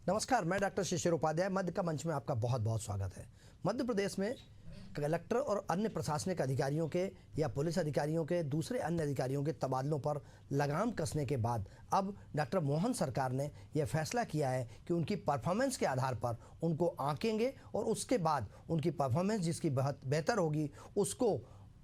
नमस्कार, मैं डॉक्टर शिशिर उपाध्याय। मध्य का मंच में आपका बहुत बहुत स्वागत है। मध्य प्रदेश में कलेक्टर और अन्य प्रशासनिक अधिकारियों के या पुलिस अधिकारियों के दूसरे अन्य अधिकारियों के तबादलों पर लगाम कसने के बाद अब डॉक्टर मोहन सरकार ने यह फैसला किया है कि उनकी परफॉर्मेंस के आधार पर उनको आंकेंगे और उसके बाद उनकी परफॉर्मेंस जिसकी बेहतर होगी उसको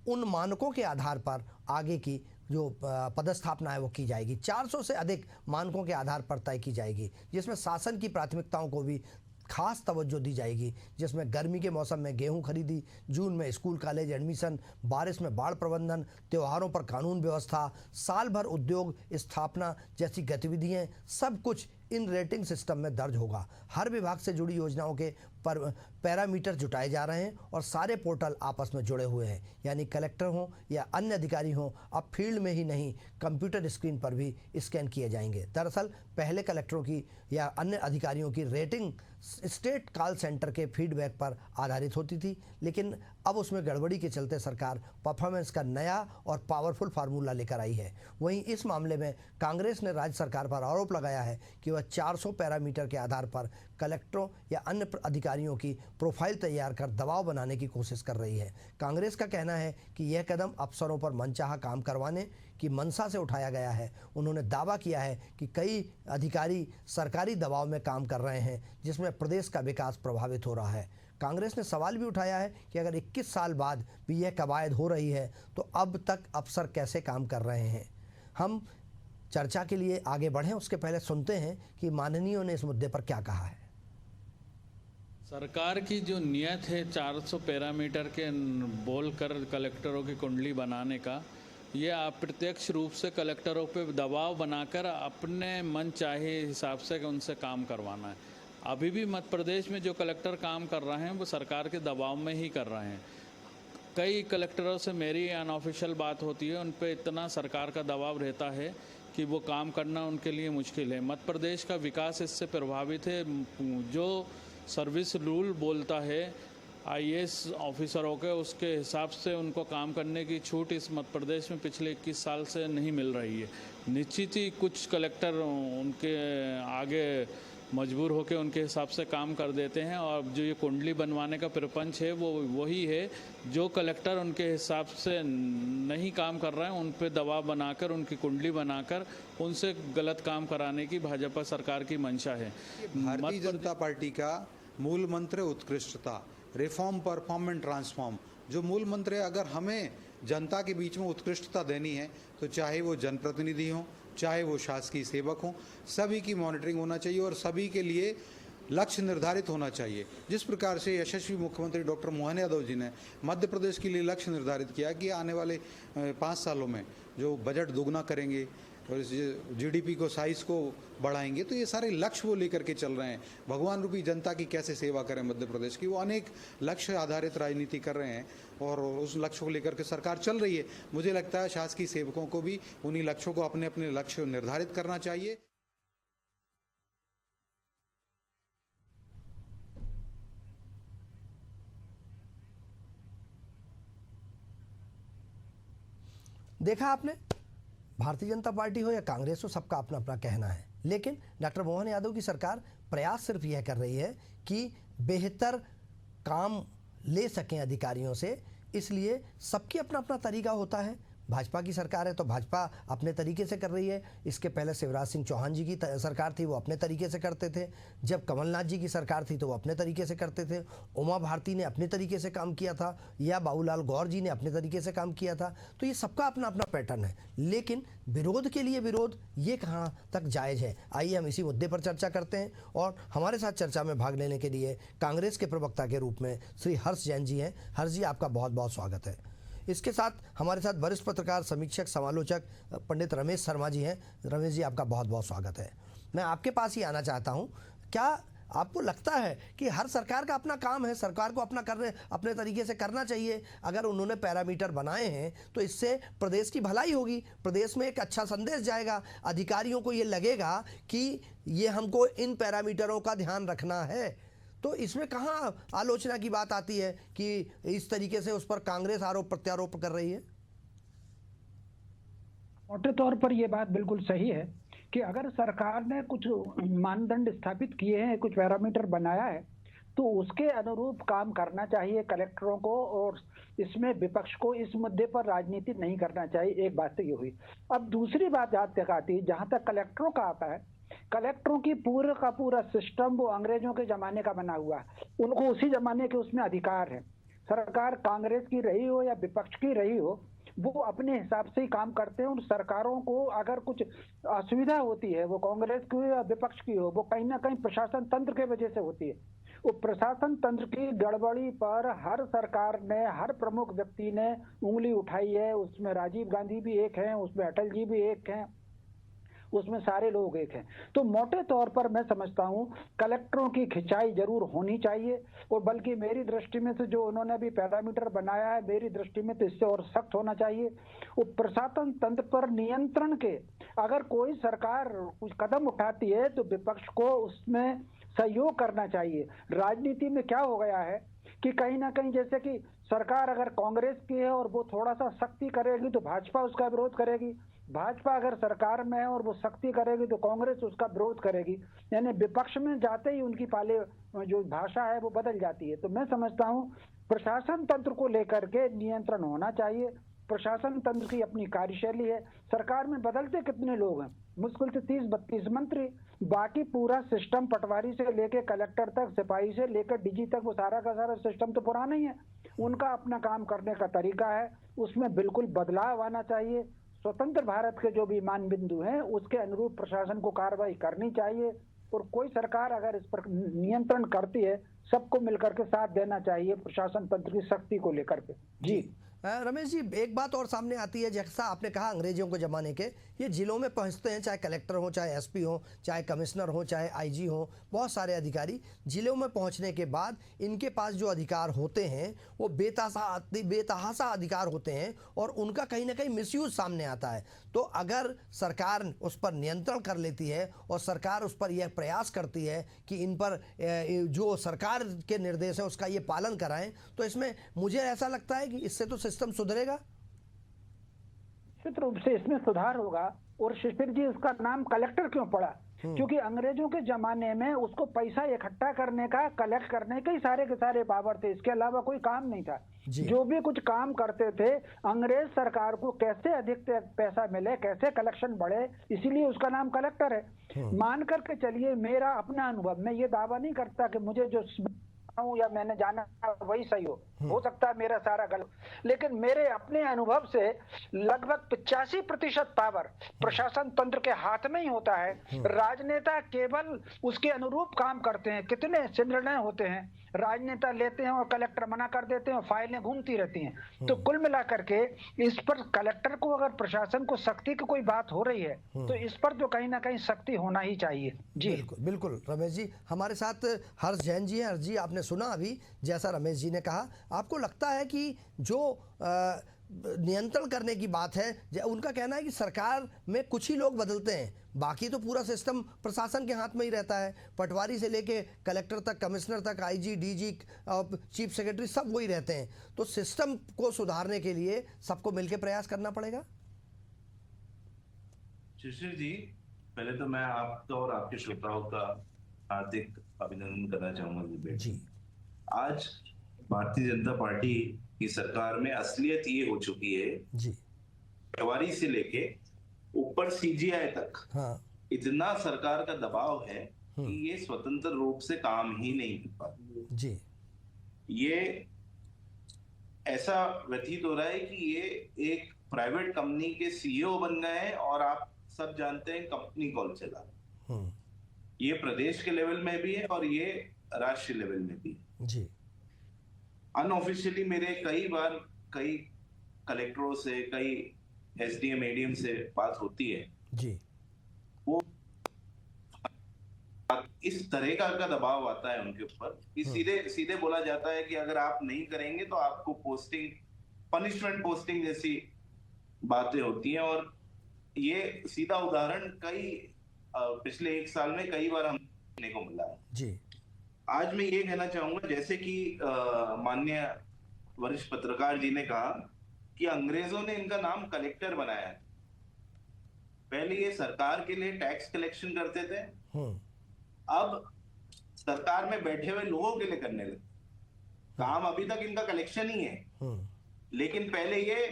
उन मानकों के आधार पर आगे की जो पदस्थापना है वो की जाएगी। 400 से अधिक मानकों के आधार पर तय की जाएगी, जिसमें शासन की प्राथमिकताओं को भी खास तवज्जो दी जाएगी, जिसमें गर्मी के मौसम में गेहूं खरीदी, जून में स्कूल कॉलेज एडमिशन, बारिश में बाढ़ प्रबंधन, त्योहारों पर कानून व्यवस्था, साल भर उद्योग स्थापना जैसी गतिविधियां, सब कुछ इन रेटिंग सिस्टम में दर्ज होगा। हर विभाग से जुड़ी योजनाओं के पैरामीटर जुटाए जा रहे हैं और सारे पोर्टल आपस में जुड़े हुए हैं, यानी कलेक्टर हों या अन्य अधिकारी हों, अब फील्ड में ही नहीं कंप्यूटर स्क्रीन पर भी स्कैन किए जाएंगे। दरअसल पहले कलेक्टरों की या अन्य अधिकारियों की रेटिंग स्टेट कॉल सेंटर के फीडबैक पर आधारित होती थी, लेकिन अब उसमें गड़बड़ी के चलते सरकार परफॉर्मेंस का नया और पावरफुल फार्मूला लेकर आई है। वहीं इस मामले में कांग्रेस ने राज्य सरकार पर आरोप लगाया है कि वह 400 पैरामीटर के आधार पर कलेक्टरों या अन्य अधिकारियों की प्रोफाइल तैयार कर दबाव बनाने की कोशिश कर रही है। कांग्रेस का कहना है कि यह कदम अफसरों पर मनचाहा काम करवाने की मंशा से उठाया गया है। उन्होंने दावा किया है कि कई अधिकारी सरकारी दबाव में काम कर रहे हैं, जिसमें प्रदेश का विकास प्रभावित हो रहा है। कांग्रेस ने सवाल भी उठाया है कि अगर 21 साल बाद भी यह कवायद हो रही है तो अब तक अफसर कैसे काम कर रहे हैं। हम चर्चा के लिए आगे बढ़ें, उसके पहले सुनते हैं कि माननीयों ने इस मुद्दे पर क्या कहा है। सरकार की जो नियत है 400 पैरामीटर के बोलकर कलेक्टरों की कुंडली बनाने का, ये अप्रत्यक्ष रूप से कलेक्टरों पे दबाव बनाकर अपने मन चाहे हिसाब से उनसे काम करवाना है। अभी भी मध्य प्रदेश में जो कलेक्टर काम कर रहे हैं वो सरकार के दबाव में ही कर रहे हैं। कई कलेक्टरों से मेरी अनऑफिशियल बात होती है, उन पे इतना सरकार का दबाव रहता है कि वो काम करना उनके लिए मुश्किल है। मध्य प्रदेश का विकास इससे प्रभावित है। जो सर्विस रूल बोलता है आईएएस ऑफिसरों के, उसके हिसाब से उनको काम करने की छूट इस मध्य प्रदेश में पिछले 21 साल से नहीं मिल रही है। निश्चित ही कुछ कलेक्टर उनके आगे मजबूर होकर उनके हिसाब से काम कर देते हैं, और जो ये कुंडली बनवाने का प्रपंच है वो वही है। जो कलेक्टर उनके हिसाब से नहीं काम कर रहे हैं उन पे दबाव बनाकर उनकी कुंडली बनाकर उनसे गलत काम कराने की भाजपा सरकार की मंशा है। भारतीय जनता पार्टी का मूल मंत्र उत्कृष्टता, रिफॉर्म परफॉर्म एंड ट्रांसफॉर्म। जो मूल मंत्र है, अगर हमें जनता के बीच में उत्कृष्टता देनी है तो चाहे वो जनप्रतिनिधि हों, चाहे वो शासकीय सेवक हों, सभी की मॉनिटरिंग होना चाहिए और सभी के लिए लक्ष्य निर्धारित होना चाहिए। जिस प्रकार से यशस्वी मुख्यमंत्री डॉक्टर मोहन यादव जी ने मध्य प्रदेश के लिए लक्ष्य निर्धारित किया कि आने वाले 5 सालों में जो बजट दोगुना करेंगे और जीडीपी को साइज को बढ़ाएंगे, तो ये सारे लक्ष्य वो लेकर के चल रहे हैं। भगवान रूपी जनता की कैसे सेवा करें मध्य प्रदेश की, वो अनेक लक्ष्य आधारित राजनीति कर रहे हैं और उस लक्ष्य को लेकर के सरकार चल रही है। मुझे लगता है शासकीय सेवकों को भी उन्हीं लक्ष्यों को अपने अपने लक्ष्य निर्धारित करना चाहिए। देखा आपने, भारतीय जनता पार्टी हो या कांग्रेस हो, सबका अपना अपना कहना है, लेकिन डॉक्टर मोहन यादव की सरकार प्रयास सिर्फ यह कर रही है कि बेहतर काम ले सकें अधिकारियों से, इसलिए सबकी अपना अपना तरीका होता है। भाजपा की सरकार है तो भाजपा अपने तरीके से कर रही है। इसके पहले शिवराज सिंह चौहान जी की सरकार थी, वो अपने तरीके से करते थे। जब कमलनाथ जी की सरकार थी तो वो अपने तरीके से करते थे। उमा भारती ने अपने तरीके से काम किया था, या बाबूलाल गौर जी ने अपने तरीके से काम किया था। तो ये सबका अपना अपना पैटर्न है, लेकिन विरोध के लिए विरोध ये कहाँ तक जायज़ है। आइए हम इसी मुद्दे पर चर्चा करते हैं, और हमारे साथ चर्चा में भाग लेने के लिए कांग्रेस के प्रवक्ता के रूप में श्री हर्ष जैन जी हैं। हर्ष जी, आपका बहुत बहुत स्वागत है। इसके साथ हमारे साथ वरिष्ठ पत्रकार, समीक्षक, समालोचक पंडित रमेश शर्मा जी हैं। रमेश जी, आपका बहुत बहुत स्वागत है। मैं आपके पास ही आना चाहता हूं, क्या आपको लगता है कि हर सरकार का अपना काम है, सरकार को अपने तरीके से करना चाहिए? अगर उन्होंने पैरामीटर बनाए हैं तो इससे प्रदेश की भलाई होगी, प्रदेश में एक अच्छा संदेश जाएगा, अधिकारियों को ये लगेगा कि ये हमको इन पैरामीटरों का ध्यान रखना है। तो इसमें कहाँ आलोचना की बात आती है कि इस तरीके से उस पर कांग्रेस आरोप प्रत्यारोप कर रही है? मोटे तौर पर यह बात बिल्कुल सही है कि अगर सरकार ने कुछ मानदंड स्थापित किए हैं, कुछ पैरामीटर बनाया है, तो उसके अनुरूप काम करना चाहिए कलेक्टरों को, और इसमें विपक्ष को इस मुद्दे पर राजनीति नहीं करना चाहिए। एक बात तो ये हुई। अब दूसरी बात जहां तक आती है, जहां तक कलेक्टरों का आता है, कलेक्टरों की पूरा का पूरा सिस्टम वो अंग्रेजों के जमाने का बना हुआ है। उनको उसी जमाने के उसमें अधिकार है। सरकार कांग्रेस की रही हो या विपक्ष की रही हो, वो अपने हिसाब से ही काम करते हैं। उन सरकारों को अगर कुछ असुविधा होती है, वो कांग्रेस की हो या विपक्ष की हो, वो कहीं ना कहीं प्रशासन तंत्र के वजह से होती है। वो प्रशासन तंत्र की गड़बड़ी पर हर सरकार ने, हर प्रमुख व्यक्ति ने उंगली उठाई है। उसमें राजीव गांधी भी एक हैं, उसमें अटल जी भी एक हैं, उसमें सारे लोग एक हैं। तो मोटे तौर पर मैं समझता हूं कलेक्टरों की खिंचाई जरूर होनी चाहिए, और बल्कि मेरी दृष्टि में से जो उन्होंने अभी पैरामीटर बनाया है, मेरी दृष्टि में तो इससे और सख्त होना चाहिए। वो प्रशासन तंत्र पर नियंत्रण के अगर कोई सरकार कुछ कदम उठाती है तो विपक्ष को उसमें सहयोग करना चाहिए। राजनीति में क्या हो गया है कि कहीं ना कहीं जैसे कि सरकार अगर कांग्रेस की है और वो थोड़ा सा सख्ती करेगी तो भाजपा उसका विरोध करेगी, भाजपा अगर सरकार में है और वो सख्ती करेगी तो कांग्रेस उसका विरोध करेगी। यानी विपक्ष में जाते ही उनकी पाले जो भाषा है वो बदल जाती है। तो मैं समझता हूं प्रशासन तंत्र को लेकर के नियंत्रण होना चाहिए। प्रशासन तंत्र की अपनी कार्यशैली है। सरकार में बदलते कितने लोग हैं, मुश्किल से 30-32 मंत्री, बाकी पूरा सिस्टम पटवारी से लेके कलेक्टर तक, सिपाही से लेकर डीजी तक, वो सारा का सारा सिस्टम तो पुराना ही है। उनका अपना काम करने का तरीका है, उसमें बिल्कुल बदलाव आना चाहिए। स्वतंत्र भारत के जो भी मान बिंदु हैं उसके अनुरूप प्रशासन को कार्रवाई करनी चाहिए, और कोई सरकार अगर इस पर नियंत्रण करती है, सबको मिलकर के साथ देना चाहिए प्रशासन तंत्र की शक्ति को लेकर के। जी रमेश जी, एक बात और सामने आती है, जैसा आपने कहा अंग्रेजों के ज़माने के, ये जिलों में पहुंचते हैं, चाहे कलेक्टर हो, चाहे एसपी हो, चाहे कमिश्नर हो, चाहे आईजी हो, बहुत सारे अधिकारी जिलों में पहुंचने के बाद इनके पास जो अधिकार होते हैं वो बेतहासा अधिकार होते हैं, और उनका कहीं ना कहीं मिसयूज सामने आता है। तो अगर सरकार उस पर नियंत्रण कर लेती है और सरकार उस पर यह प्रयास करती है कि इन पर जो सरकार के निर्देश है उसका ये पालन कराएं, तो इसमें मुझे ऐसा लगता है कि इससे तो सिस्टम सुधरेगा। निश्चित रूप से इसमें सुधार होगा। और शिशिर जी, इसका नाम कलेक्टर क्यों पड़ा? क्योंकि अंग्रेजों के जमाने में उसको पैसा इकट्ठा करने का, कलेक्ट करने के ही सारे के सारे पावर थे, इसके अलावा कोई काम नहीं था। जो भी कुछ काम करते थे, अंग्रेज सरकार को कैसे अधिक पैसा मिले, कैसे कलेक्शन बढ़े, इसीलिए उसका नाम कलेक्टर है। मान करके चलिए, मेरा अपना अनुभव, मैं ये दावा नहीं करता कि मुझे जो या मैंने जाना वही सही हो सकता है मेरा सारा गलत, लेकिन मेरे अपने अनुभव से लगभग 85% पावर प्रशासन तंत्र के हाथ में ही होता है। राजनेता केवल उसके अनुरूप काम करते हैं। कितने से निर्णय होते हैं, राजनेता लेते हैं और कलेक्टर मना कर देते हैं, फाइलें घूमती रहती हैं। तो कुल मिलाकर के इस पर कलेक्टर को, अगर प्रशासन को सख्ती की कोई बात हो रही है तो इस पर तो कहीं ना कहीं सख्ती होना ही चाहिए। जी बिल्कुल बिल्कुल। रमेश जी हमारे साथ हर्ष जैन जी हैं। हर्ष जी, आपने सुना अभी जैसा रमेश जी ने कहा, आपको लगता है कि जो नियंत्रण करने की बात है, उनका कहना है कि सरकार में कुछ ही लोग बदलते हैं, बाकी तो पूरा सिस्टम प्रशासन के हाथ में ही रहता है, पटवारी से लेके कलेक्टर तक, कमिश्नर तक, आईजी, डीजी, चीफ सेक्रेटरी सब वही रहते हैं। तो सिस्टम को सुधारने के लिए सबको मिलकर प्रयास करना पड़ेगा। शिशिर जी, पहले तो मैं आपका और आपके श्रोताओं का हार्दिक अभिनंदन करना चाहूंगा जी। आज भारतीय जनता पार्टी की सरकार में असलियत ये हो चुकी है जी, पटवारी से लेके ऊपर सीजीआई तक इतना सरकार का दबाव है कि ये स्वतंत्र रूप से काम ही नहीं कर पाती जी। ये ऐसा व्यतीत हो रहा है कि ये एक प्राइवेट कंपनी के सीईओ बन गए हैं, और आप सब जानते हैं कंपनी कौन चला, ये प्रदेश के लेवल में भी है और ये राष्ट्रीय लेवल में भी जी। अनऑफिशियली मेरे कई बार कई कलेक्टरों से, कई एसडीएम, एडीएम से बात होती है जी। वो इस तरह का दबाव आता है उनके ऊपर कि सीधे सीधे बोला जाता है कि अगर आप नहीं करेंगे तो आपको पोस्टिंग, पनिशमेंट पोस्टिंग जैसी बातें होती हैं। और ये सीधा उदाहरण कई पिछले 1 साल में कई बार हम देखने को मिला है जी। आज मैं ये कहना चाहूंगा, जैसे कि माननीय वरिष्ठ पत्रकार जी ने कहा कि अंग्रेजों ने इनका नाम कलेक्टर बनाया है, पहले ये सरकार के लिए टैक्स कलेक्शन करते थे, अब सरकार में बैठे हुए लोगों के लिए करने लगे। काम अभी तक इनका कलेक्शन ही है, लेकिन पहले ये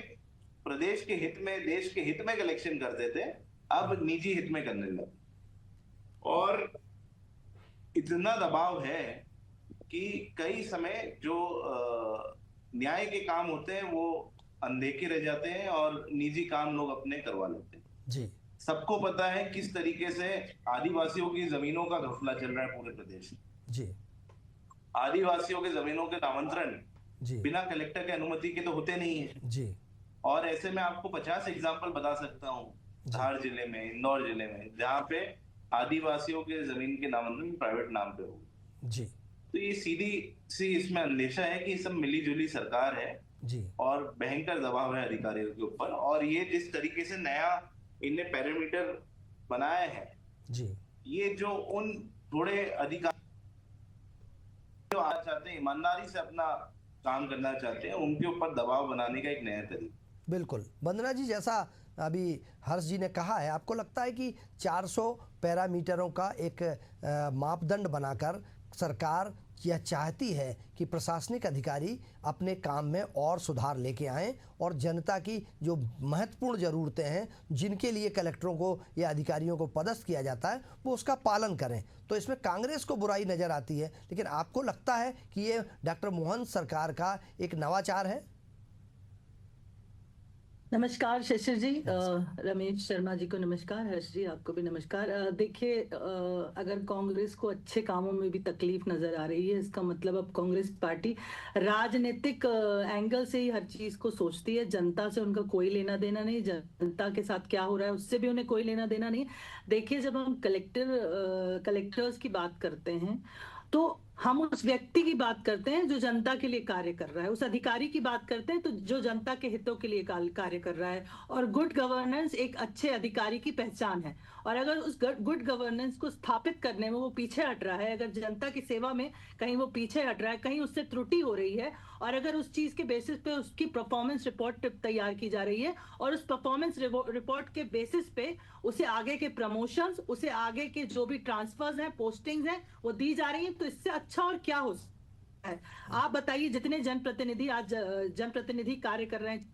प्रदेश के हित में, देश के हित में कलेक्शन करते थे, अब निजी हित में करने लगे। और इतना दबाव है कि कई समय जो न्याय के काम होते हैं वो अनदेखे रह जाते हैं और निजी काम लोग अपने करवा लेते हैं। जी, सबको पता है किस तरीके से आदिवासियों की जमीनों का घपला चल रहा है पूरे प्रदेश में। जी, आदिवासियों के जमीनों के नामांतरण जी, बिना कलेक्टर के अनुमति के तो होते नहीं है। जी, और ऐसे में आपको 50 एग्जाम्पल बता सकता हूँ धार जिले में, इंदौर जिले में, जहाँ पे आदिवासियों के जमीन के नामांतरण प्राइवेट नाम पे हो। जी, तो ये सीधी सी इसमें अंदेशा है कि सब मिली जुली सरकार है जी, और भयंकर दबाव है अधिकारियों के ऊपर। और ये जिस तरीके से नया इनने पैरामीटर बनाया है, जी, ये जो उन थोड़े अधिकारी जो आना चाहते हैं, ईमानदारी से अपना काम करना चाहते हैं, उनके ऊपर दबाव बनाने का एक नया तरीका। बिल्कुल। वंदना जी, जैसा अभी हर्ष जी ने कहा है, आपको लगता है कि 400 पैरामीटरों का एक मापदंड बनाकर सरकार यह चाहती है कि प्रशासनिक अधिकारी अपने काम में और सुधार लेके आएं और जनता की जो महत्वपूर्ण ज़रूरतें हैं, जिनके लिए कलेक्टरों को या अधिकारियों को पदस्थ किया जाता है, वो उसका पालन करें? तो इसमें कांग्रेस को बुराई नज़र आती है, लेकिन आपको लगता है कि ये डॉक्टर मोहन सरकार का एक नवाचार है? नमस्कार शिशिर जी, रमेश शर्मा जी को नमस्कार, हर्ष जी आपको भी नमस्कार। देखिए, अगर कांग्रेस को अच्छे कामों में भी तकलीफ नजर आ रही है, इसका मतलब अब कांग्रेस पार्टी राजनीतिक एंगल से ही हर चीज को सोचती है। जनता से उनका कोई लेना देना नहीं, जनता के साथ क्या हो रहा है उससे भी उन्हें कोई लेना देना नहीं। देखिए, जब हम कलेक्टर्स की बात करते हैं तो हम उस व्यक्ति की बात करते हैं जो जनता के लिए कार्य कर रहा है, उस अधिकारी की बात करते हैं तो जो जनता के हितों के लिए कार्य कर रहा है। और गुड गवर्नेंस एक अच्छे अधिकारी की पहचान है। और अगर उस गुड गवर्नेंस को स्थापित करने में वो पीछे हट रहा है, अगर जनता की सेवा में कहीं वो पीछे हट रहा है, कहीं उससे त्रुटि हो रही है, और अगर उस चीज के बेसिस पे उसकी परफॉर्मेंस रिपोर्ट तैयार की जा रही है और उस परफॉर्मेंस रिपोर्ट के बेसिस पे उसे आगे के प्रमोशंस, उसे आगे के जो भी ट्रांसफर्स हैं, पोस्टिंग्स हैं, वो दी जा रही हैं, तो इससे अच्छा और क्या हो सकता है? आप बताइए, जितने जनप्रतिनिधि आज जनप्रतिनिधि कार्य कर रहे हैं,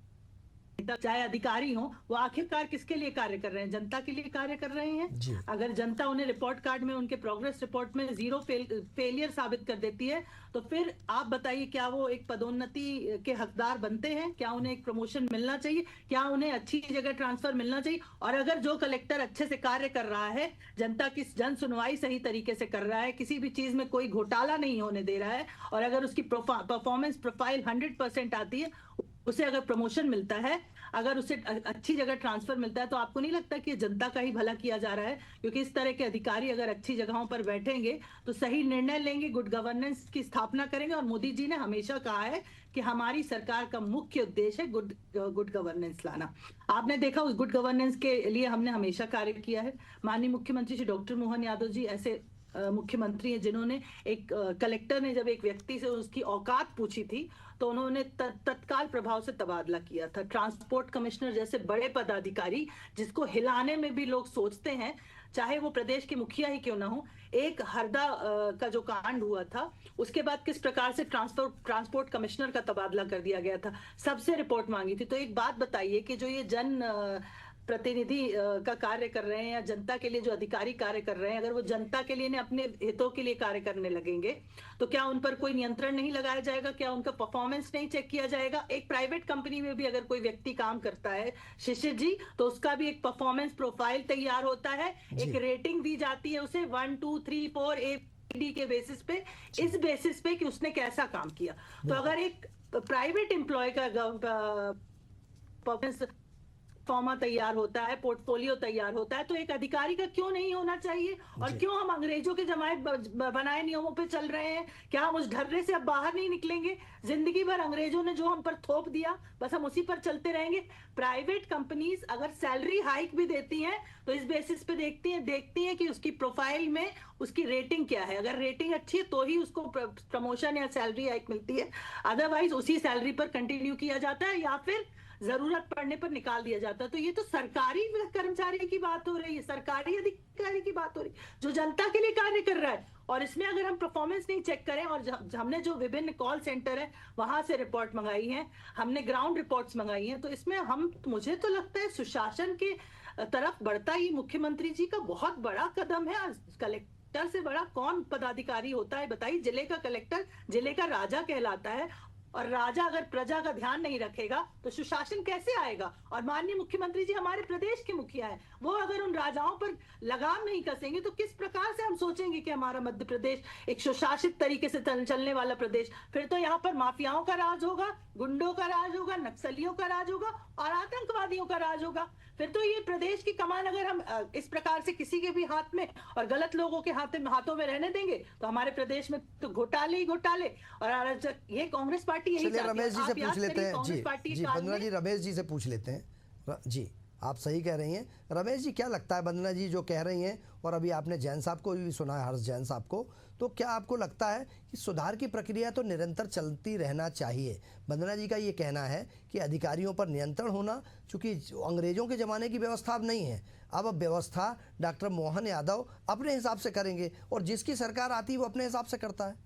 चाहे अधिकारी हो, वो आखिरकार किसके लिए कार्य कर रहे हैं? जनता के लिए कार्य कर रहे हैं। अगर जनता उन्हें रिपोर्ट कार्ड में, उनके प्रोग्रेस रिपोर्ट में 0 फेलियर साबित कर देती है, तो फिर आप बताइए, क्या वो एक पदोन्नति के हकदार बनते हैं? क्या उन्हें एक प्रमोशन मिलना चाहिए? क्या उन्हें अच्छी जगह ट्रांसफर मिलना चाहिए? और अगर जो कलेक्टर अच्छे से कार्य कर रहा है, जनता की जन सुनवाई सही तरीके से कर रहा है, किसी भी चीज में कोई घोटाला नहीं होने दे रहा है, और अगर उसकी परफॉर्मेंस प्रोफाइल 100% आती है, उसे अगर प्रमोशन मिलता है, अगर उसे अच्छी जगह ट्रांसफर मिलता है, तो आपको नहीं लगता कि जनता का ही भला किया जा रहा है? क्योंकि इस तरह के अधिकारी अगर अच्छी जगहों पर बैठेंगे तो सही निर्णय लेंगे, गुड गवर्नेंस की स्थापना करेंगे। और मोदी जी ने हमेशा कहा है कि हमारी सरकार का मुख्य उद्देश्य है गुड गवर्नेंस लाना। आपने देखा, उस गुड गवर्नेंस के लिए हमने हमेशा कार्य किया है। माननीय मुख्यमंत्री श्री डॉक्टर मोहन यादव जी ऐसे मुख्यमंत्री हैं जिन्होंने एक कलेक्टर ने जब एक व्यक्ति से उसकी औकात पूछी थी तो उन्होंने तत्काल प्रभाव से तबादला किया था। ट्रांसपोर्ट कमिश्नर जैसे बड़े पदाधिकारी, जिसको हिलाने में भी लोग सोचते हैं, चाहे वो प्रदेश के मुखिया ही क्यों ना हो। एक हरदा का जो कांड हुआ था, उसके बाद किस प्रकार से ट्रांसपोर्ट कमिश्नर का तबादला कर दिया गया था, सबसे रिपोर्ट मांगी थी। तो एक बात बताइए कि जो ये जन प्रतिनिधि का कार्य कर रहे हैं या जनता के लिए जो अधिकारी कार्य कर रहे हैं, अगर वो जनता के लिए, अपने हितों के लिए कार्य करने लगेंगे, तो क्या उन पर कोई नियंत्रण नहीं लगाया जाएगा? क्या उनका परफॉर्मेंस नहीं चेक किया जाएगा? एक प्राइवेट कंपनी में भी अगर कोई व्यक्ति काम करता है शिशिर जी, तो उसका भी एक परफॉर्मेंस प्रोफाइल तैयार होता है, एक रेटिंग दी जाती है उसे 1 2 3 4 ABCD के बेसिस पे, इस बेसिस पे कि उसने कैसा काम किया। तो अगर एक प्राइवेट एम्प्लॉय का परफॉर्मेंस फॉर्मा तैयार होता है, पोर्टफोलियो तैयार होता है, तो एक अधिकारी का क्यों नहीं होना चाहिए? और क्यों हम अंग्रेजों के जमाए बनाए नियमों पे चल रहे हैं? क्या हम उस ढर्रे से अब बाहर नहीं निकलेंगे? जिंदगी भर अंग्रेजों ने जो हम पर थोप दिया, बस हम उसी पर चलते रहेंगे? प्राइवेट कंपनीज अगर सैलरी हाइक भी देती हैं तो इस बेसिस पे देखती हैं कि उसकी प्रोफाइल में उसकी रेटिंग क्या है। अगर रेटिंग अच्छी है तो ही उसको प्रमोशन या सैलरी हाइक मिलती है, अदरवाइज उसी सैलरी पर कंटिन्यू किया जाता है, या फिर जरूरत पड़ने पर निकाल दिया जाता है। तो ये तो सरकारी कर्मचारी की बात हो रही है, सरकारी अधिकारी की बात हो रही है जो जनता के लिए कार्य कर रहा है। और इसमें अगर हम परफॉर्मेंस नहीं चेक करें, और हमने जो विभिन्न कॉल सेंटर है वहां से रिपोर्ट मंगाई है, हमने ग्राउंड रिपोर्ट्स मंगाई हैं, तो इसमें मुझे तो लगता है सुशासन के तरफ बढ़ता ही मुख्यमंत्री जी का बहुत बड़ा कदम है। कलेक्टर से बड़ा कौन पदाधिकारी होता है बताइए? जिले का कलेक्टर जिले का राजा कहलाता है, और राजा अगर प्रजा का ध्यान नहीं रखेगा तो सुशासन कैसे आएगा? और माननीय मुख्यमंत्री जी हमारे प्रदेश के मुखिया हैं, वो अगर उन राजाओं पर लगाम नहीं कसेंगे तो किस प्रकार से हम सोचेंगे कि हमारा मध्य प्रदेश एक सुशासित तरीके से चलने वाला प्रदेश? फिर तो यहाँ पर माफियाओं का राज होगा, गुंडों का राज होगा, नक्सलियों का राज होगा और आतंकवादियों का राज होगा। फिर तो ये प्रदेश की कमान अगर हम इस प्रकार से किसी के भी हाथ में और गलत लोगों के हाथों में रहने देंगे तो हमारे प्रदेश में तो घोटाले ही घोटाले। और ये कांग्रेस पार्टी यही चलिए चाहती है। रमेश जी आप से याद पूछ लेते करिए हैं। कांग्रेस जी पार्टी के जी काल वंदना में- जी रमेश जी से पूछ लेते हैं। जी आप सही कह रही हैं। रमेश जी क्या लगता है वंदना जी जो कह रही हैं, और अभी आपने जैन साहब को भी सुना है, हर्ष जैन साहब को, तो क्या आपको लगता है कि सुधार की प्रक्रिया तो निरंतर चलती रहना चाहिए? वंदना जी का ये कहना है कि अधिकारियों पर नियंत्रण होना, चूंकि अंग्रेजों के ज़माने की व्यवस्था अब नहीं है, अब व्यवस्था डॉक्टर मोहन यादव अपने हिसाब से करेंगे और जिसकी सरकार आती है वो अपने हिसाब से करता है।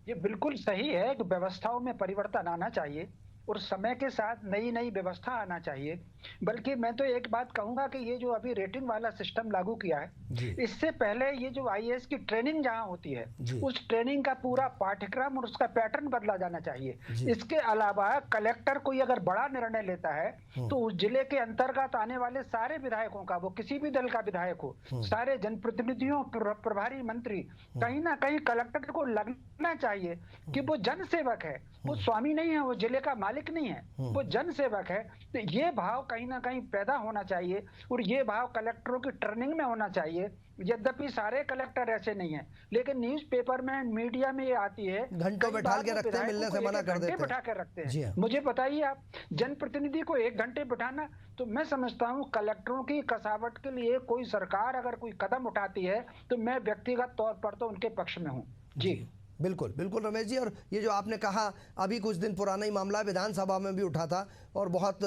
ये बिल्कुल सही है कि व्यवस्थाओं में परिवर्तन आना चाहिए और समय के साथ नई नई व्यवस्था आना चाहिए। बल्कि मैं तो एक बात कहूंगा कि ये जो अभी रेटिंग वाला सिस्टम लागू किया जी। है, इससे पहले ये जो आईएएस की ट्रेनिंग जहां होती है जी। उस ट्रेनिंग का पूरा पाठ्यक्रम और उसका पैटर्न बदला जाना चाहिए। जी। इसके अलावा कलेक्टर कोई अगर बड़ा निर्णय लेता है तो उस जिले के अंतर्गत आने वाले सारे विधायकों का, वो किसी भी दल का विधायक हो, सारे जनप्रतिनिधियों, प्रभारी मंत्री, कहीं ना कहीं कलेक्टर को लगना चाहिए कि वो जन सेवक है, वो स्वामी नहीं है, वो जिले का मालिक नहीं है, वो जन सेवक है। तो ये भाव कहीं ना कहीं पैदा होना चाहिए और ये भाव कलेक्टरों की ट्रेनिंग में होना चाहिए। यद्यपि सारे कलेक्टर ऐसे नहीं है, लेकिन न्यूज़पेपर में, मीडिया में ये आती है, घंटों कई बैठाल बार के वो रखते हैं, विधायकों मिलने को से मना एक-एक कर घंटे देते हैं। बैठा कर रखते जी हैं। हाँ। मुझे बताइए आप, जनप्रतिनिधि को 1 घंटे बिठाना, तो मैं समझता हूँ कलेक्टरों की कसावट के लिए कोई सरकार अगर कोई कदम उठाती है तो मैं व्यक्तिगत तौर पर तो उनके पक्ष में हूँ। जी बिल्कुल बिल्कुल रमेश जी। और ये जो आपने कहा, अभी कुछ दिन पुराना ही मामला विधानसभा में भी उठा था और बहुत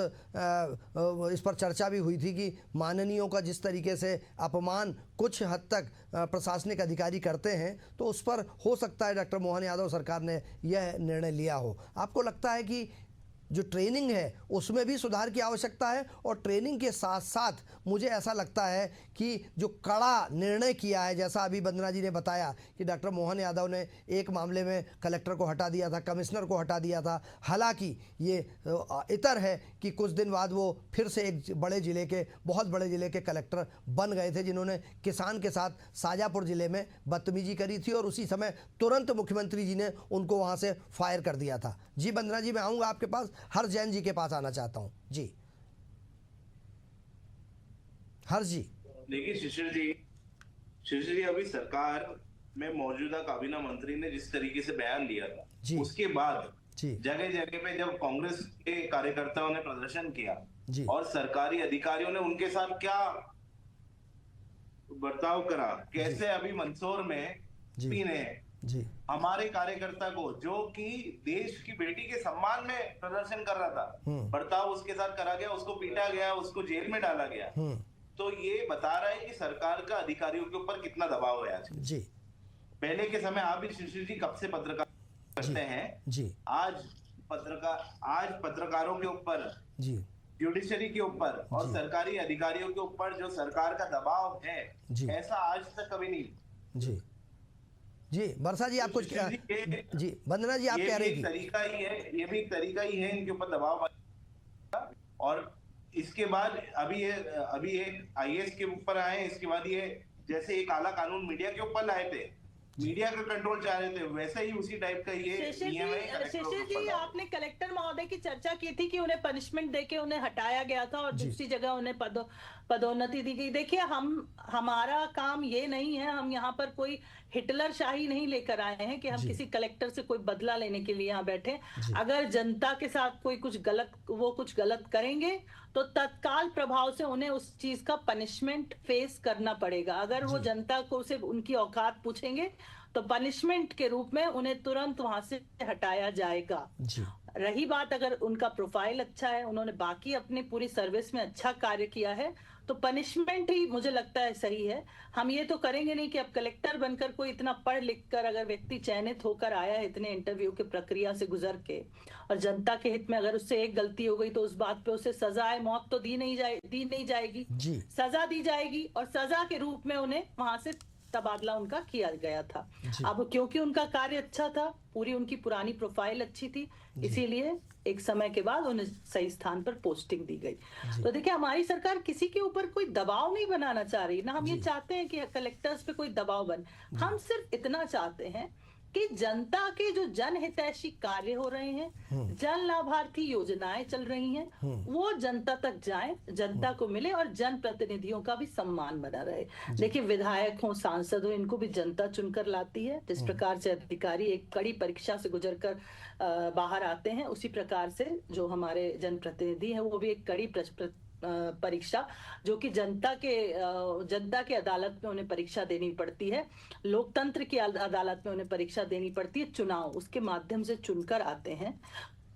इस पर चर्चा भी हुई थी कि माननीयों का जिस तरीके से अपमान कुछ हद तक प्रशासनिक अधिकारी करते हैं, तो उस पर हो सकता है डॉक्टर मोहन यादव सरकार ने यह निर्णय लिया हो। आपको लगता है कि जो ट्रेनिंग है उसमें भी सुधार की आवश्यकता है? और ट्रेनिंग के साथ साथ मुझे ऐसा लगता है कि जो कड़ा निर्णय किया है, जैसा अभी वंदना जी ने बताया कि डॉक्टर मोहन यादव ने एक मामले में कलेक्टर को हटा दिया था, कमिश्नर को हटा दिया था। हालांकि ये इतर है कि कुछ दिन बाद वो फिर से एक बड़े ज़िले के, बहुत बड़े ज़िले के कलेक्टर बन गए थे, जिन्होंने किसान के साथ शाजापुर ज़िले में बदतमीजी करी थी और उसी समय तुरंत मुख्यमंत्री जी ने उनको वहाँ से फायर कर दिया था। जी वंदना जी, मैं आऊँगा आपके पास, हर्ष जैन जी के पास आना चाहता हूँ। जी हर्ष जी। देखिए शिशिर जी अभी सरकार में मौजूदा काबीना मंत्री ने जिस तरीके से बयान दिया जी। था, उसके बाद जी जगह जगह पे जब कांग्रेस के कार्यकर्ताओं ने प्रदर्शन किया जी। और सरकारी अधिकारियों ने उनके साथ क्या बर्ताव करा, कैसे अभी मंदसौर में जी। पी ने जी हमारे कार्यकर्ता को, जो कि देश की बेटी के सम्मान में प्रदर्शन कर रहा था, बर्ताव उसके साथ करा गया, उसको पीटा गया, उसको जेल में डाला गया। तो ये बता रहा है कि सरकार का अधिकारियों के ऊपर कितना दबाव है आज। जी पहले के समय आप भी शिशिर जी कब से पत्रकार करते हैं जी। आज पत्रकारों के ऊपर, जी जुडिशरी के ऊपर और सरकारी अधिकारियों के ऊपर जो सरकार का दबाव है, जी। ऐसा आज तक कभी नहीं। जी जी वर्षा जी, आप कुछ जी वंदना जी आप कह रही थी। तरीका ही है, ये भी एक तरीका ही है इनके ऊपर दबाव। और इसके बाद अभी ये आईएएस के ऊपर आए, इसके बाद ये जैसे एक काला कानून मीडिया के ऊपर लाए थे, मीडिया का कंट्रोल चाह रहे थे, वैसे ही उसी टाइप का ये नियम है। शिशिर जी, आपने कलेक्टर महोदय की चर्चा की थी कि उन्हें पनिशमेंट देके उन्हें हटाया गया था और दूसरी जगह उन्हें पदोन्नति दी गई। देखिए, हमारा काम ये नहीं है, हम यहाँ पर कोई हिटलर शाही नहीं लेकर आए हैं कि हम किसी कलेक्टर से कोई बदला लेने के लिए यहाँ बैठे। अगर जनता के साथ कोई कुछ गलत करेंगे तो तत्काल प्रभाव से उन्हें उस चीज का पनिशमेंट फेस करना पड़ेगा। अगर वो जनता को सिर्फ उनकी औकात पूछेंगे तो पनिशमेंट के रूप में उन्हें तुरंत वहां से हटाया जाएगा। रही बात अगर उनका प्रोफाइल अच्छा है, उन्होंने बाकी अपनी पूरी सर्विस में अच्छा कार्य किया है, तो पनिशमेंट ही मुझे लगता है सही है। हम ये तो करेंगे नहीं कि अब कलेक्टर बनकर कोई इतना पढ़ लिख कर अगर व्यक्ति चयनित होकर आया है इतने इंटरव्यू की प्रक्रिया से गुजर के, और जनता के हित में अगर उससे एक गलती हो गई तो उस बात पे उसे सजाए मौत तो दी नहीं जाएगी, सजा दी जाएगी, और सजा के रूप में उन्हें वहां से तबादला उनका किया गया था। अब क्योंकि उनका कार्य अच्छा था, पूरी उनकी पुरानी प्रोफाइल अच्छी थी, इसीलिए एक समय के बाद उन्हें सही स्थान पर पोस्टिंग दी गई। तो देखिए, हमारी सरकार किसी के ऊपर कोई दबाव नहीं बनाना चाह रही ना, हम ये चाहते हैं कि कलेक्टर्स पे कोई दबाव बने। हम सिर्फ इतना चाहते हैं कि जनता के जो जनहितैषी कार्य हो रहे हैं, जन लाभार्थी योजनाएं चल रही हैं, वो जनता तक जाएं, जनता को मिले और जनप्रतिनिधियों का भी सम्मान बना रहे। देखिए, विधायक हो, सांसद हो, इनको भी जनता चुनकर लाती है। जिस प्रकार से अधिकारी एक कड़ी परीक्षा से गुजरकर बाहर आते हैं, उसी प्रकार से जो हमारे जनप्रतिनिधि हैं वो भी एक कड़ी परीक्षा, जो कि जनता के अदालत में उन्हें परीक्षा देनी पड़ती है, लोकतंत्र की अदालत में उन्हें परीक्षा देनी पड़ती है, चुनाव उसके माध्यम से चुनकर आते हैं,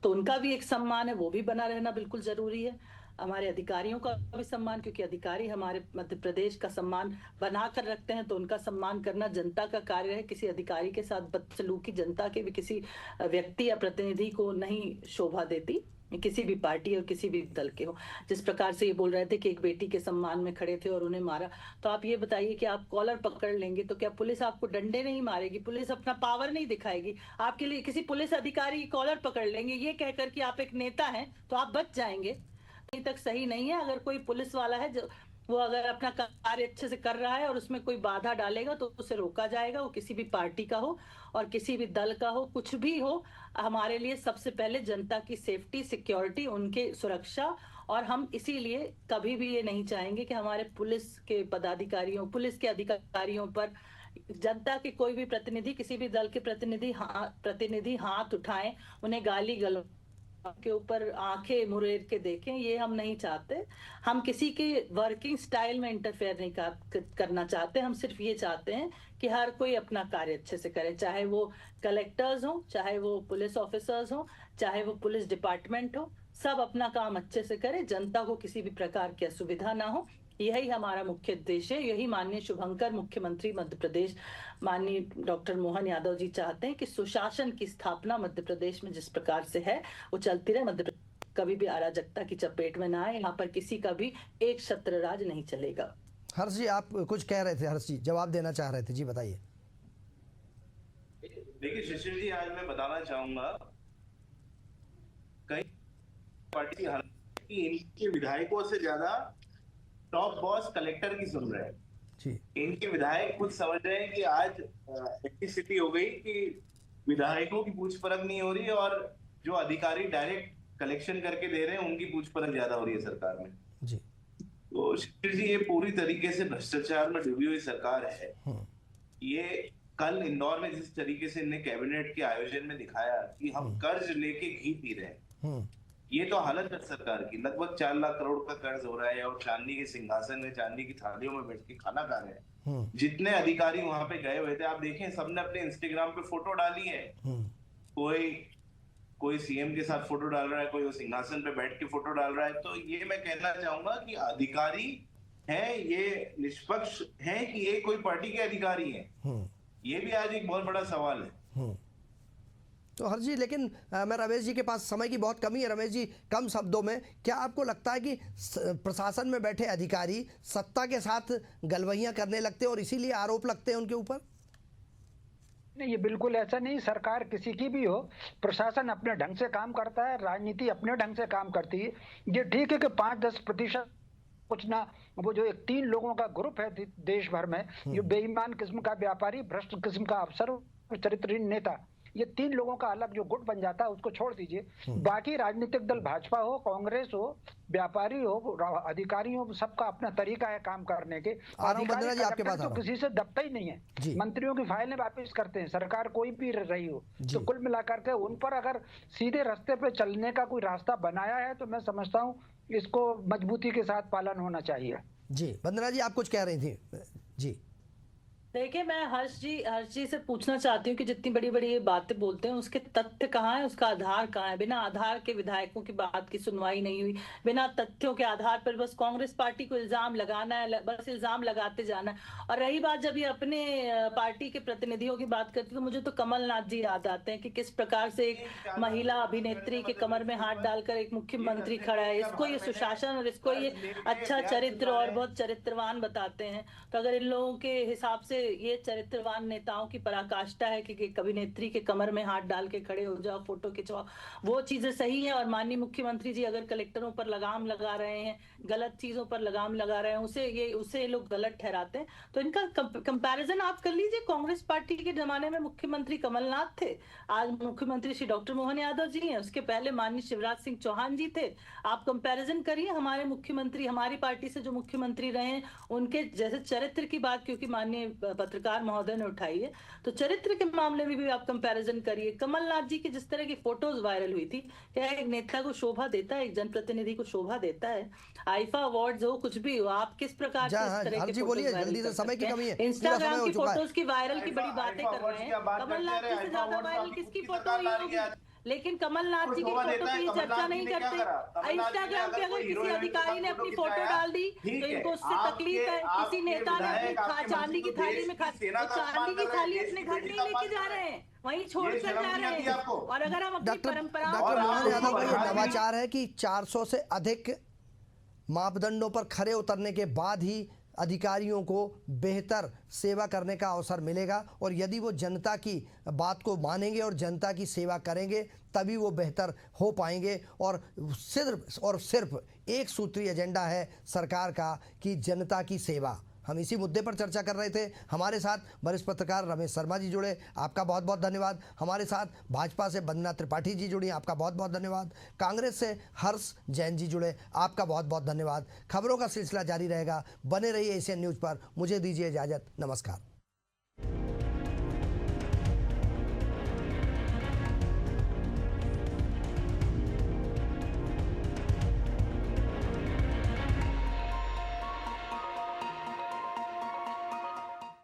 तो उनका भी एक सम्मान है, वो भी बना रहना बिल्कुल जरूरी है। हमारे अधिकारियों का भी सम्मान, क्योंकि अधिकारी हमारे मध्य प्रदेश का सम्मान बना कर रखते हैं, तो उनका सम्मान करना जनता का कार्य है। किसी अधिकारी के साथ बदसलूकी जनता के भी किसी व्यक्ति या प्रतिनिधि को नहीं शोभा देती, किसी भी पार्टी और किसी भी दल के हो। जिस प्रकार से ये बोल रहे थे कि एक बेटी के सम्मान में खड़े थे और उन्हें मारा, तो आप ये बताइए कि आप कॉलर पकड़ लेंगे तो क्या पुलिस आपको डंडे नहीं मारेगी? पुलिस अपना पावर नहीं दिखाएगी? आपके लिए किसी पुलिस अधिकारी की कॉलर पकड़ लेंगे ये कहकर कि आप एक नेता हैं तो आप बच जाएंगे? अभी तक सही नहीं है। अगर कोई पुलिस वाला है जो वो अगर अपना कार्य अच्छे से कर रहा है और उसमें कोई बाधा डालेगा तो उसे रोका जाएगा, वो किसी भी पार्टी का हो और किसी भी दल का हो, कुछ भी हो। हमारे लिए सबसे पहले जनता की सेफ्टी, सिक्योरिटी, उनके सुरक्षा, और हम इसीलिए कभी भी ये नहीं चाहेंगे कि हमारे पुलिस के पदाधिकारियों, पुलिस के अधिकारियों पर जनता के कोई भी प्रतिनिधि, किसी भी दल के प्रतिनिधि हाथ उठाएं, उन्हें गाली गलौज के ऊपर आंखें मुरेर के देखें, ये हम नहीं चाहते। हम किसी के वर्किंग स्टाइल में इंटरफेयर नहीं करना चाहते। हम सिर्फ ये चाहते हैं कि हर कोई अपना कार्य अच्छे से करे, चाहे वो कलेक्टर्स हो, चाहे वो पुलिस ऑफिसर्स हो, चाहे वो पुलिस डिपार्टमेंट हो, सब अपना काम अच्छे से करे, जनता को किसी भी प्रकार की असुविधा ना हो। यही हमारा मुख्य उद्देश्य है। यही माननीय शुभंकर मुख्यमंत्री मध्य प्रदेश माननीय डॉक्टर मोहन यादव जी चाहते हैं कि सुशासन की स्थापना मध्य प्रदेश में जिस प्रकार से है वो चलती रहे। मध्य प्रदेश कभी भी अराजकता की चपेट में ना आए। यहाँ पर किसी का भी एक छत्र राज नहीं चलेगा। हर्ष जी, आप कुछ कह रहे थे, हर्ष जी जवाब देना चाह रहे थे, जी बताइए। देखिए शिशिर जी, आज मैं बताना चाहूंगा कई पार्टी की इनके विधायकों से ज्यादा टॉप बॉस कलेक्टर की सुन रहे हैं। इनके विधायक खुद समझ रहे हैं कि आज ऐसी स्थिति हो गई कि विधायकों की पूछ परख नहीं हो रही और जो अधिकारी डायरेक्ट कलेक्शन करके दे रहे हैं उनकी पूछ परख ज्यादा हो रही है सरकार में जी। तो शिशिर जी, ये पूरी तरीके से भ्रष्टाचार में डूबी हुई सरकार है। ये कल इंदौर में जिस तरीके से इन्हें कैबिनेट के आयोजन में दिखाया कि हम कर्ज लेके घी पी रहे हैं, ये तो हालत है सरकार की। लगभग 4 लाख करोड़ का कर्ज हो रहा है और चांदी के सिंहासन में, चांदी की थालियों में बैठ के खाना खा रहे हैं। जितने अधिकारी वहां पे गए हुए थे, आप देखें सबने अपने इंस्टाग्राम पे फोटो डाली है। कोई सीएम के साथ फोटो डाल रहा है, कोई वो सिंहासन पे बैठ के फोटो डाल रहा है। तो ये मैं कहना चाहूंगा कि अधिकारी हैं, ये निष्पक्ष हैं कि ये कोई पार्टी के अधिकारी हैं, ये भी आज एक बहुत बड़ा सवाल है। तो हर्ष जी, लेकिन मैं रमेश जी के पास समय की बहुत कमी है। रमेश जी, कम शब्दों में, क्या आपको लगता है कि प्रशासन में बैठे अधिकारी सत्ता के साथ गलवहियां करने लगते हैं और इसीलिए आरोप लगते हैं उनके ऊपर? नहीं, ये बिल्कुल ऐसा नहीं। सरकार किसी की भी हो, प्रशासन अपने ढंग से काम करता है, राजनीति अपने ढंग से काम करती है। ये ठीक है कि 5-10% कुछ ना, वो जो एक 3 लोगों का ग्रुप है देश भर में, जो बेईमान किस्म का व्यापारी, भ्रष्ट किस्म का अफसर, चरित्रहीन नेता, ये 3 लोगों का अलग जो गुट बन जाता है उसको छोड़ दीजिए। बाकी राजनीतिक दल, भाजपा हो, कांग्रेस हो, व्यापारी हो, अधिकारी हो, सबका अपना तरीका है काम करने के। अधिकारी तो किसी से दबता ही नहीं है, मंत्रियों की फाइलें वापस करते हैं, सरकार कोई भी रही हो। तो कुल मिलाकर के उन पर अगर सीधे रास्ते पे चलने का कोई रास्ता बनाया है तो मैं समझता हूँ इसको मजबूती के साथ पालन होना चाहिए। जी, वंदना जी, आप कुछ कह रही थी? जी देखिए, मैं हर्ष जी से पूछना चाहती हूँ कि जितनी बड़ी बड़ी ये बातें बोलते हैं उसके तथ्य कहाँ है, उसका आधार कहाँ है। बिना आधार के विधायकों की बात की सुनवाई नहीं हुई, बिना तथ्यों के आधार पर बस कांग्रेस पार्टी को इल्जाम लगाना है, बस इल्जाम लगाते जाना है। और रही बात जब ये अपने पार्टी के प्रतिनिधियों की बात करती तो मुझे तो कमलनाथ जी याद आते हैं कि किस प्रकार से एक महिला अभिनेत्री के कमर में हाथ डालकर एक मुख्यमंत्री खड़ा है। इसको ये सुशासन और इसको ये अच्छा चरित्र और बहुत चरित्रवान बताते हैं। तो अगर इन लोगों के हिसाब से ये चरित्रवान नेताओं की पराकाष्ठा है कि एक अभिनेत्री के कमर में हाथ डाल के खड़े हो जाओ, फोटो खिंचवाओ, वो चीजें सही है। और माननीय मुख्यमंत्री जी अगर कलेक्टरों पर लगाम लगा रहे हैं, गलत चीजों पर लगाम लगा रहे हैं, उसे लोग गलत ठहराते हैं। तो इनका कंपैरिजन आप कर लीजिए। कांग्रेस पार्टी के जमाने में मुख्यमंत्री कमलनाथ थे, आज मुख्यमंत्री श्री डॉक्टर मोहन यादव जी हैं, उसके पहले माननीय शिवराज सिंह चौहान जी थे। आप कंपैरिजन करिए हमारे मुख्यमंत्री, हमारी पार्टी से जो मुख्यमंत्री रहे हैं उनके जैसे चरित्र की बात क्योंकि माननीय पत्रकार महोदय ने उठाई है, तो चरित्र के मामले में भी आप कंपैरिजन करिए। कमलनाथ जी की जिस तरह की फोटोज वायरल हुई थी, क्या एक नेता को शोभा देता है, एक जनप्रतिनिधि को शोभा देता है? आईफा अवार्ड्स हो, कुछ भी हो, आप किस प्रकार से इस तरह के बोलिए, जल्दी से, समय की कमी है, इंस्टाग्राम की फोटोज की वायरल की बड़ी बातें कर रहे हैं। कमलनाथ जी से ज्यादा वायरल किसकी फोटो हुई होगी? लेकिन कमलनाथ जी की फोटो की चर्चा नहीं करते। इंस्टाग्राम पे अगर किसी अधिकारी ने अपनी फोटो डाल दी तो इनको उससे तकलीफ है। किसी नेता ने अपनी चांदी की थाली में चांदी की थाली अपने घर नहीं लेके जा रहे हैं, वहीं छोड़ कर जा रहे हैं। और अगर हम अपनी परंपरा, डॉक्टर मोहन यादव का ये नवाचार है कि 400 से अधिक मापदंडों पर खरे उतरने के बाद ही अधिकारियों को बेहतर सेवा करने का अवसर मिलेगा, और यदि वो जनता की बात को मानेंगे और जनता की सेवा करेंगे तभी वो बेहतर हो पाएंगे। और सिर्फ एक सूत्री एजेंडा है सरकार का कि जनता की सेवा। हम इसी मुद्दे पर चर्चा कर रहे थे। हमारे साथ वरिष्ठ पत्रकार रमेश शर्मा जी जुड़े, आपका बहुत बहुत धन्यवाद। हमारे साथ भाजपा से वंदना त्रिपाठी जी जुड़ी, आपका बहुत बहुत धन्यवाद। कांग्रेस से हर्ष जैन जी जुड़े, आपका बहुत बहुत धन्यवाद। खबरों का सिलसिला जारी रहेगा, बने रहिए एशियन न्यूज़ पर। मुझे दीजिए इजाज़त, नमस्कार।